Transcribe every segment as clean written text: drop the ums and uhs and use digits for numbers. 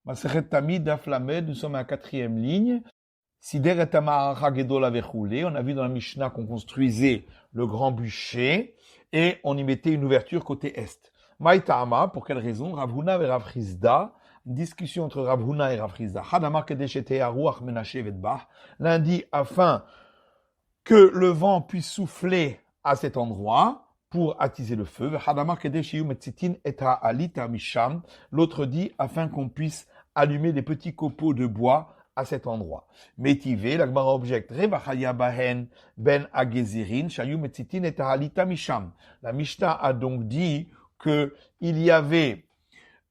Masechet Tamid Daf Lamed, nous sommes à la 4e ligne. Sider et Tamaracha Gedola Vechoulé. On a vu dans la Mishnah qu'on construisait le grand bûcher et on y mettait une ouverture côté est. Maïtama, pour quelle raison? Rav Huna et Rav Chizda. Une discussion entre Rav Huna et Rav Chizda. Hadamar Kedesh et Aruach Menashe Vedbach. L'un dit afin que le vent puisse souffler à cet endroit pour attiser le feu. L'autre dit afin qu'on puisse allumer des petits copeaux de bois à cet endroit. Métivé, la Gemara objecte, ben agezirin, shayu metzitin et alita misham. La Mishnah a donc dit qu'il y avait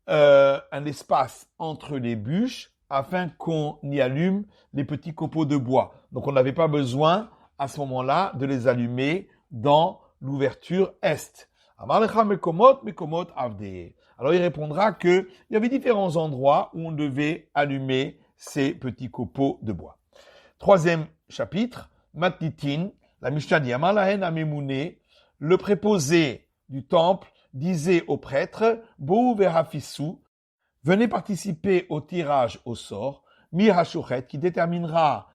un espace entre les bûches afin qu'on y allume les petits copeaux de bois. Donc on n'avait pas besoin à ce moment-là de les allumer dans l'ouverture est. Alors il répondra qu'il y avait différents endroits où on devait allumer ces petits copeaux de bois. Troisième chapitre, Matnitin, la Mishnah dit, le préposé du temple disait au prêtre, Bou verafissou, venez participer au tirage au sort, Mi hashochet, qui déterminera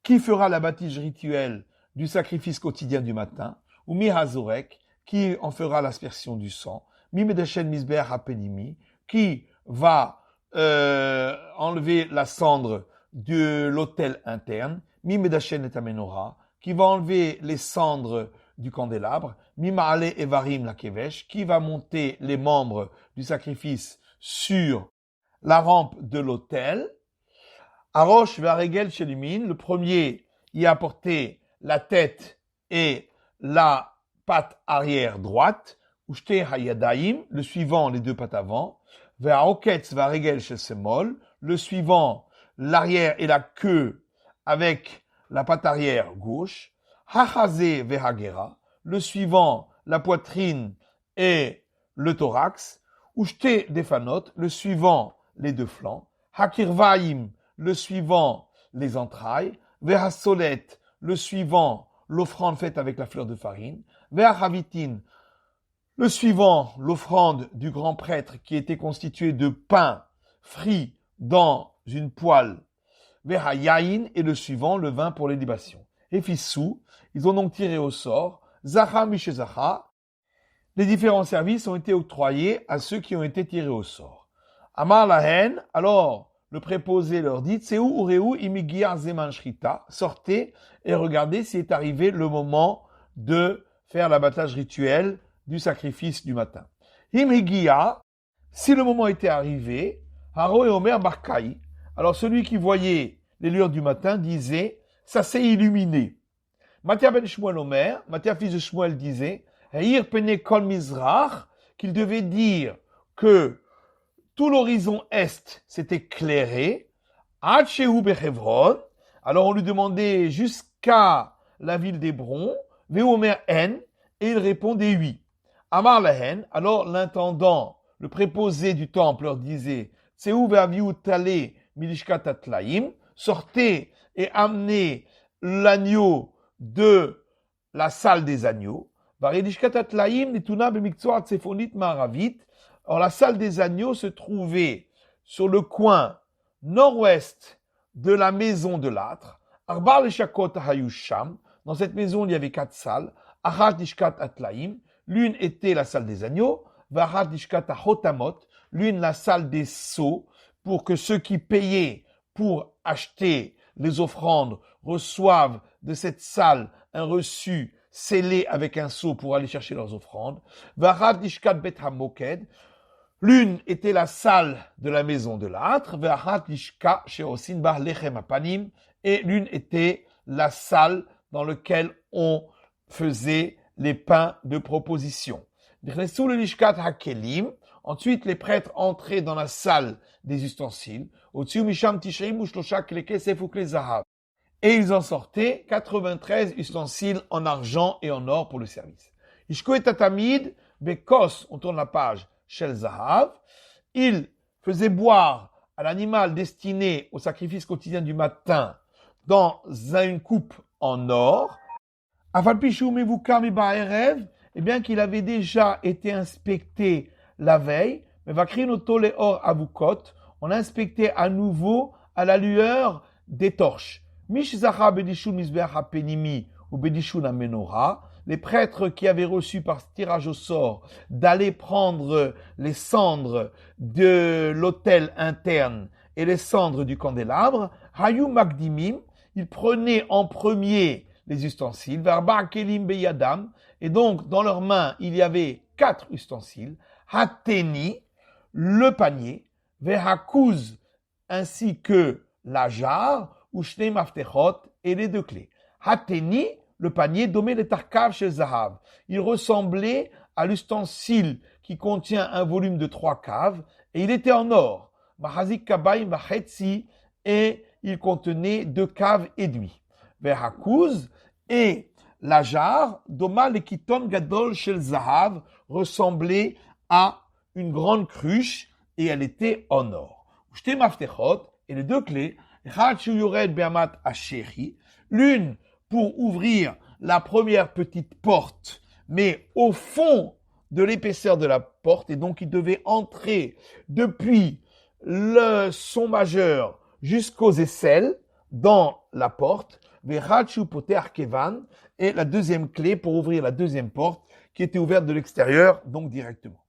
qui fera l'abattage rituel du sacrifice quotidien du matin, ou Mi hazorek, qui en fera l'aspersion du sang, Mi medeshen misbeach hapenimi, qui va enlever la cendre de l'autel interne, Mi medashen et amenora, qui va enlever les cendres du candélabre, Mi maale evarim la kevesh, qui va monter les membres du sacrifice sur la rampe de l'autel. Arosh ve'aregel shelimine, le premier y a apporté la tête et la patte arrière droite, Ushte hayadaim, le suivant les deux pattes avant, ve'aoketz ve'aregel shesemol, le suivant l'arrière et la queue avec la patte arrière gauche, hachazé ve'hagera, le suivant la poitrine et le thorax, Ushte defanot, le suivant les deux flancs, hakirvaim, le suivant les entrailles, ve'hasolet, le suivant l'offrande faite avec la fleur de farine, ve'achavitin, le suivant l'offrande du grand prêtre qui était constituée de pain frit dans une poêle, ve'hayain, et le suivant le vin pour les libations. Et fissou, ils ont donc tiré au sort, zacha mishezacha, les différents services ont été octroyés à ceux qui ont été tirés au sort. Amar lahen, alors le préposé leur dit, Tseu ureu imigia zeman shrita, sortez et regardez s'il est arrivé le moment de faire l'abattage rituel du sacrifice du matin. Imigia, si le moment était arrivé, haro et omer barkai, alors celui qui voyait les lueurs du matin disait, ça s'est illuminé. Mathia ben Shmuel Omer, Mathia fils de Shmuel disait, Heir pene kol mizrach, qu'il devait dire que tout l'horizon est s'est éclairé, Ad shehu bechevron, alors on lui demandait jusqu'à la ville d'Hébron, Veomer en, et il répondait oui. Amar lahen, alors l'intendant, le préposé du temple leur disait, Tseu ve'aviu tale milishkat atlaim, sortez et amenez l'agneau de la salle des agneaux. Varedishkat atlaim nituna b'miktsor tsefonit ma'aravit. Or, la salle des agneaux se trouvait sur le coin nord-ouest de la maison de l'âtre. Arbar leshakot hayusham. Dans cette maison, il y avait 4 salles. Achat dishkat atlaim. L'une était la salle des agneaux. Vachat dishkat ahotamot. L'une, la salle des sceaux, pour que ceux qui payaient pour acheter les offrandes reçoivent de cette salle un reçu scellé avec un sceau pour aller chercher leurs offrandes. Vachat dishkat bet hamoked. L'une était la salle de la maison de l'âtre, et l'une était la salle dans laquelle on faisait les pains de proposition. Ensuite, les prêtres entraient dans la salle des ustensiles, et ils en sortaient 93 ustensiles en argent et en or pour le service. On tourne la page. Shel Zahav, il faisait boire à l'animal destiné au sacrifice quotidien du matin dans une coupe en or. Et bien qu'il avait déjà été inspecté la veille, mais on inspectait à nouveau à la lueur des torches. Mish zacha bedishun mizbeach hapenimi ou bedishun amenora. Les prêtres qui avaient reçu par tirage au sort d'aller prendre les cendres de l'autel interne et les cendres du candélabre, hayu magdimim, ils prenaient en premier les ustensiles, verba kelim beyadam, et donc dans leurs mains il y avait 4 ustensiles, hateni, le panier, vehakuz, ainsi que la jarre, ou shnei maftechot, et les 2 clés. Hateni, le panier, domé le tarkav chez Zahav. Il ressemblait à l'ustensile qui contient un volume de 3 caves, et il était en or. Mahazik kabayim vachetzi, et il contenait 2 caves et demi. Vehakuz, et la jarre, doma le kiton gadol shel Zahav, ressemblait à une grande cruche, et elle était en or. Shte maftechot, et les 2 clés, echad shu yored be'amat asheri, l'une pour ouvrir la première petite porte, mais au fond de l'épaisseur de la porte, et donc il devait entrer depuis le son majeur jusqu'aux aisselles dans la porte, ve'echad poter kevan, et la deuxième clé pour ouvrir la deuxième porte qui était ouverte de l'extérieur, donc directement.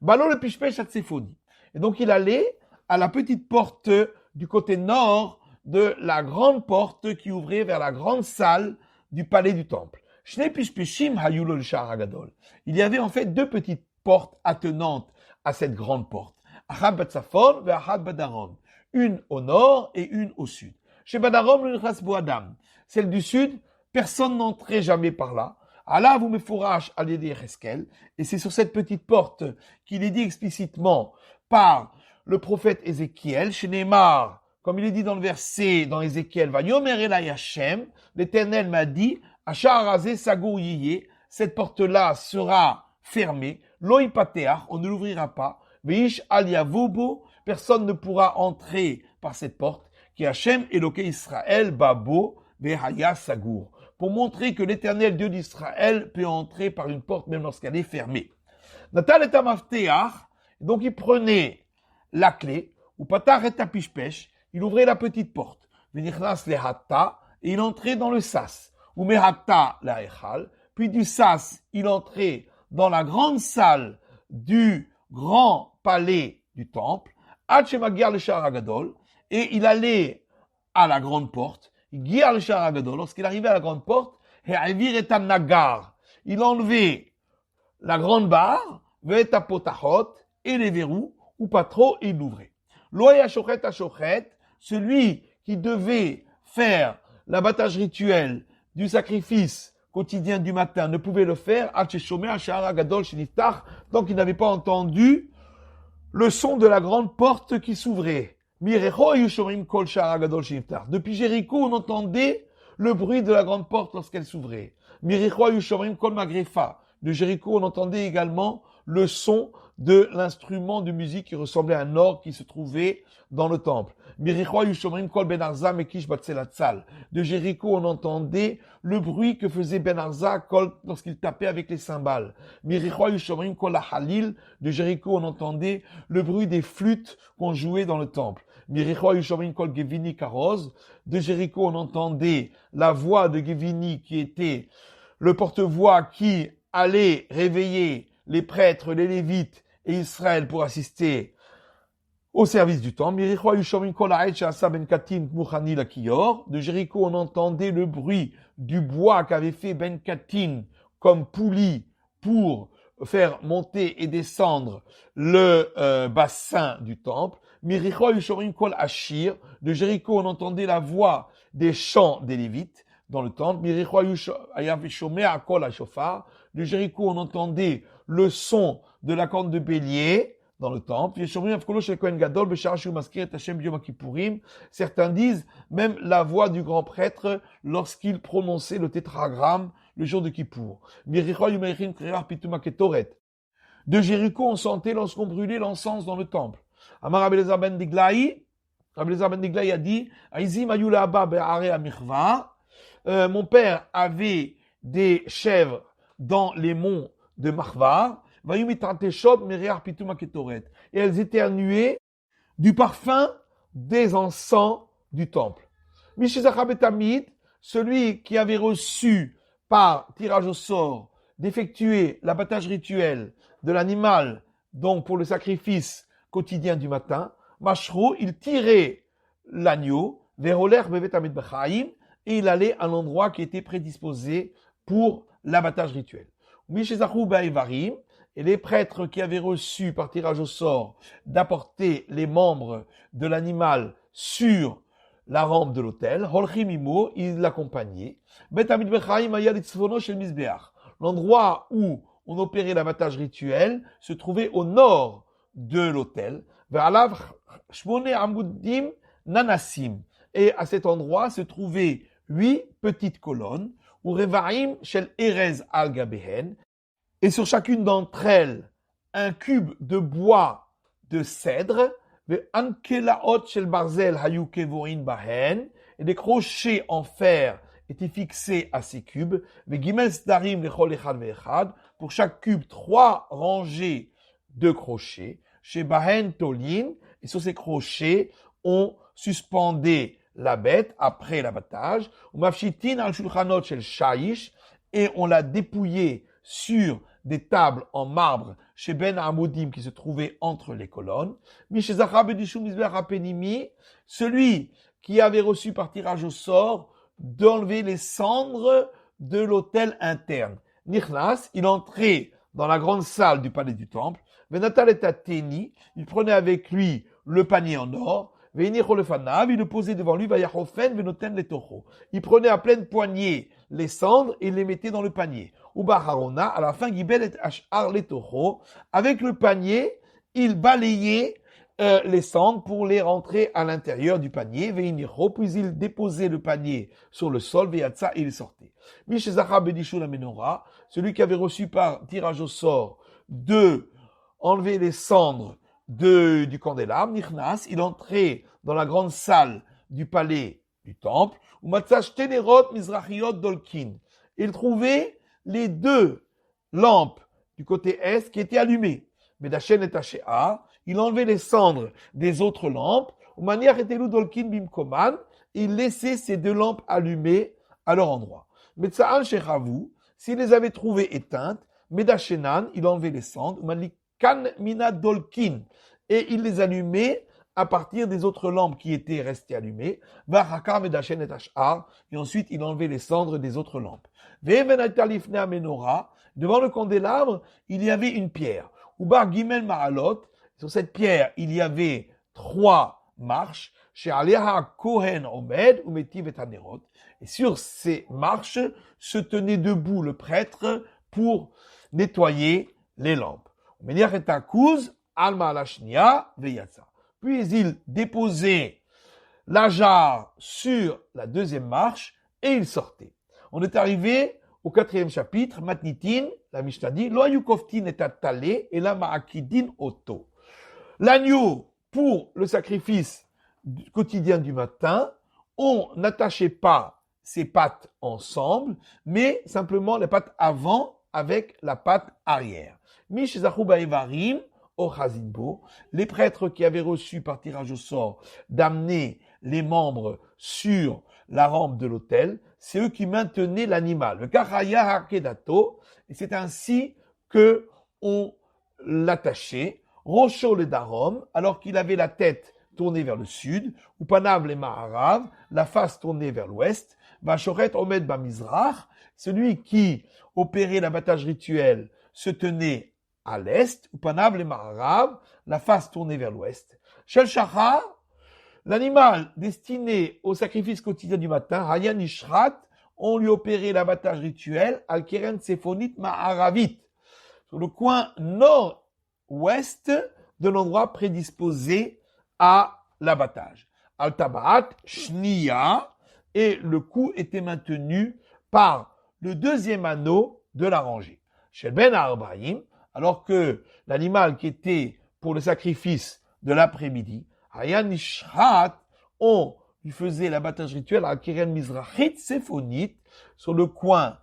Balo le pishpesh atsefoni. Et donc il allait à la petite porte du côté nord de la grande porte qui ouvrait vers la grande salle du palais du temple. Shnei pishpeshim hayulo le sha'ar hagadol. Il y avait en fait 2 petites portes attenantes à cette grande porte. Achad batzafon ve achad badarom. Une au nord et une au sud. Chez badarom le nechas bo adam. Celle du sud, personne n'entrait jamais par là. Allah vous me fourrage à l'aider Cheskel. Et c'est sur cette petite porte qu'il est dit explicitement par le prophète Ézéchiel, chez Neymar, comme il est dit dans le verset, dans Ézéchiel, Vayomer elai Hashem, l'Éternel m'a dit, Achar razé sagour yiyé, cette porte-là sera fermée, Loi pateach, on ne l'ouvrira pas, Veish al yavubo, personne ne pourra entrer par cette porte, qui Hashem Eloké Israël babo, Vehaya sagour, pour montrer que l'Éternel Dieu d'Israël peut entrer par une porte même lorsqu'elle est fermée. Natal et Amafteach, donc il prenait la clé, ou patar et tapishpesh, il ouvrait la petite porte, venichnas le hatta, et il entrait dans le sas, ou mehatta la echal, puis du sas, il entrait dans la grande salle du grand palais du temple, Hachemagiar le sha'ar hagadol, et il allait à la grande porte, Giar le sha'ar hagadol, lorsqu'il arrivait à la grande porte, He'avir et nagar, il enlevait la grande barre, ve'eta potachot, et les verrous, ou pas trop, et il l'ouvrait. Loya shochet à shochet, celui qui devait faire l'abattage rituel du sacrifice quotidien du matin ne pouvait le faire, tant qu'il n'avait pas entendu le son de la grande porte qui s'ouvrait. Depuis Jéricho, on entendait le bruit de la grande porte lorsqu'elle s'ouvrait. De Jéricho, on entendait également le son de l'instrument de musique qui ressemblait à un orgue qui se trouvait dans le temple. De Jéricho, on entendait le bruit que faisait Ben Arza lorsqu'il tapait avec les cymbales. De Jéricho, on entendait le bruit des flûtes qu'on jouait dans le temple. De Jéricho, on entendait la voix de Gevini qui était le porte-voix qui allait réveiller les prêtres, les lévites et Israël pour assister au service du temple. De Jéricho, on entendait le bruit du bois qu'avait fait Ben Katin comme poulie pour faire monter et descendre le bassin du temple. De Jéricho, on entendait la voix des chants des lévites dans le temple. De Jéricho, on entendait le son de la corne de bélier dans le temple. Certains disent même la voix du grand prêtre lorsqu'il prononçait le tétragramme le jour de Kippour. De Jéricho, on sentait lorsqu'on brûlait l'encens dans le temple. Amar Rabbi Elazar ben Diglai a dit, mon père avait des chèvres dans les monts de Marvar, et elles éternuaient du parfum des encens du temple. Mishizacha Betamid, celui qui avait reçu par tirage au sort d'effectuer l'abattage rituel de l'animal, donc pour le sacrifice quotidien du matin, Mashrou, il tirait l'agneau vers Oler Bevet Amid Bechaim et il allait à l'endroit qui était prédisposé pour l'abattage rituel. Mishizachu Ba'ivarim, et les prêtres qui avaient reçu par tirage au sort d'apporter les membres de l'animal sur la rampe de l'autel, Holchim Imo, ils l'accompagnaient. Bet Amid Bechaim Ayad Itzvono Shel Mizbeach. L'endroit où on opérait l'abattage rituel se trouvait au nord de l'autel. Ve'alav Shmone Amudim Nanassim. Et à cet endroit se trouvaient 8 petites colonnes, ou Revaim Shel Erez Al Gabehen, et sur chacune d'entre elles, un cube de bois de cèdre, Ankelaot Shel Barzel Hayu Kevorin Bahen, et des crochets en fer étaient fixés à ces cubes, Gimel Sdarim Lechol Echad Ve'echad, pour chaque cube 3 rangées de crochets, chez Bahen Tolin, et sur ces crochets, on suspendait la bête après l'abattage, Mafshitin al Shulchanot Shel Shaish, et on l'a dépouillée sur des tables en marbre chez Ben Amodim qui se trouvait entre les colonnes. Celui qui avait reçu par tirage au sort d'enlever les cendres de l'autel interne. Nichnas, il entrait dans la grande salle du palais du temple. Venatal et Teni, il prenait avec lui le panier en or. Il le posait devant lui. Il prenait à pleine poignée les cendres et il les mettait dans le panier. À la fin, avec le panier, il balayait les cendres pour les rentrer à l'intérieur du panier. Puis il déposait le panier sur le sol, et il sortait. Celui qui avait reçu par tirage au sort de enlever les cendres du candélabre, Nichnas, il entrait dans la grande salle du palais du temple, où Matzash Tenerot Mizrachiot Dolkin. Il trouvait les 2 lampes du côté est qui étaient allumées. Medachen et Tachéa, il enlevait les cendres des autres lampes, ou manière Etelu Dolkin Bimkoman, il laissait ces 2 lampes allumées à leur endroit. Metza'al Shechavu, s'il les avait trouvées éteintes, Medachenan, il enlevait les cendres, ou Kan Mina Dolkin, et il les allumait à partir des autres lampes qui étaient restées allumées, et ensuite il enlevait les cendres des autres lampes. Devant le candélabre, il y avait une pierre. Ubar Gimel Ma'alot, sur cette pierre, il y avait 3 marches, et sur ces marches se tenait debout le prêtre pour nettoyer les lampes. Puis il déposait la jarre sur la 2e marche et il sortait. On est arrivé au 4e chapitre, Matnitin, la Mishnah dit, Lo ayu koftin et attalé et la ma'akidin oto. L'agneau, pour le sacrifice quotidien du matin, on n'attachait pas ses pattes ensemble, mais simplement les pattes avant avec la patte arrière. Mish Zachuba Evarim, Ochazimbo, les prêtres qui avaient reçu par tirage au sort d'amener les membres sur la rampe de l'autel, c'est eux qui maintenaient l'animal. Le Kachaya Hakedato, et c'est ainsi que on l'attachait. Rocho le Darom, alors qu'il avait la tête tournée vers le sud, ou Panav le Maharav, la face tournée vers l'ouest, Vachoret Omed Bamizrach, celui qui opérait l'abattage rituel se tenait à l'est, ou Panav le Maharav, la face tournée vers l'ouest. Shel Shachar, l'animal destiné au sacrifice quotidien du matin, Hayan Ishrat, on lui opérait l'abattage rituel, Al Keren Sephonit Maharavit, sur le coin nord-ouest de l'endroit prédisposé à l'abattage. Al Tabaat Shniya, et le coup était maintenu par le 2e anneau de la rangée. Chez Ben Arbaïm, alors que l'animal qui était pour le sacrifice de l'après-midi, Hayan Ishrat, on lui faisait l'abattage rituel à Keren Mizrachit Sephonit, sur le coin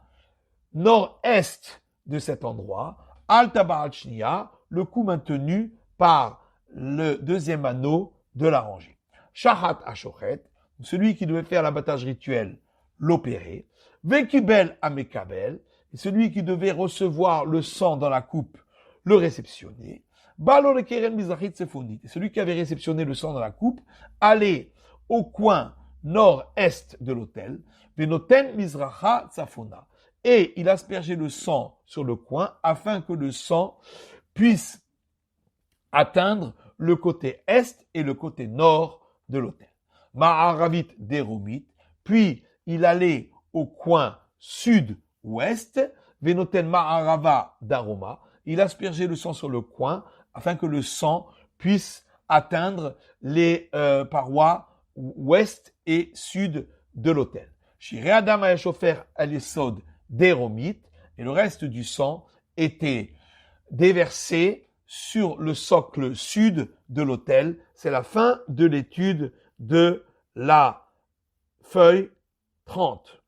nord-est de cet endroit, Al Tabaat Shniya, le coup maintenu par le 2e anneau de l'arranger. Shahat Ashochet, celui qui devait faire l'abattage rituel, l'opérer. Vekibel Amekabel, celui qui devait recevoir le sang dans la coupe, le réceptionner. Balor Keren Mizrachit Sefonit, celui qui avait réceptionné le sang dans la coupe, allait au coin nord-est de l'autel. Venoten Mizracha Tsafona. Et il aspergeait le sang sur le coin afin que le sang puisse atteindre le côté est et le côté nord de l'autel. Ma'aravit Deromit, puis il allait au coin sud-ouest, Venoten Ma'arava d'Aroma, il aspergeait le sang sur le coin afin que le sang puisse atteindre les parois ouest et sud de l'autel. Shirei Adam Ayashofer Al-Yesod Deromit, et le reste du sang était déversé sur le socle sud de l'autel. C'est la fin de l'étude de la feuille 30.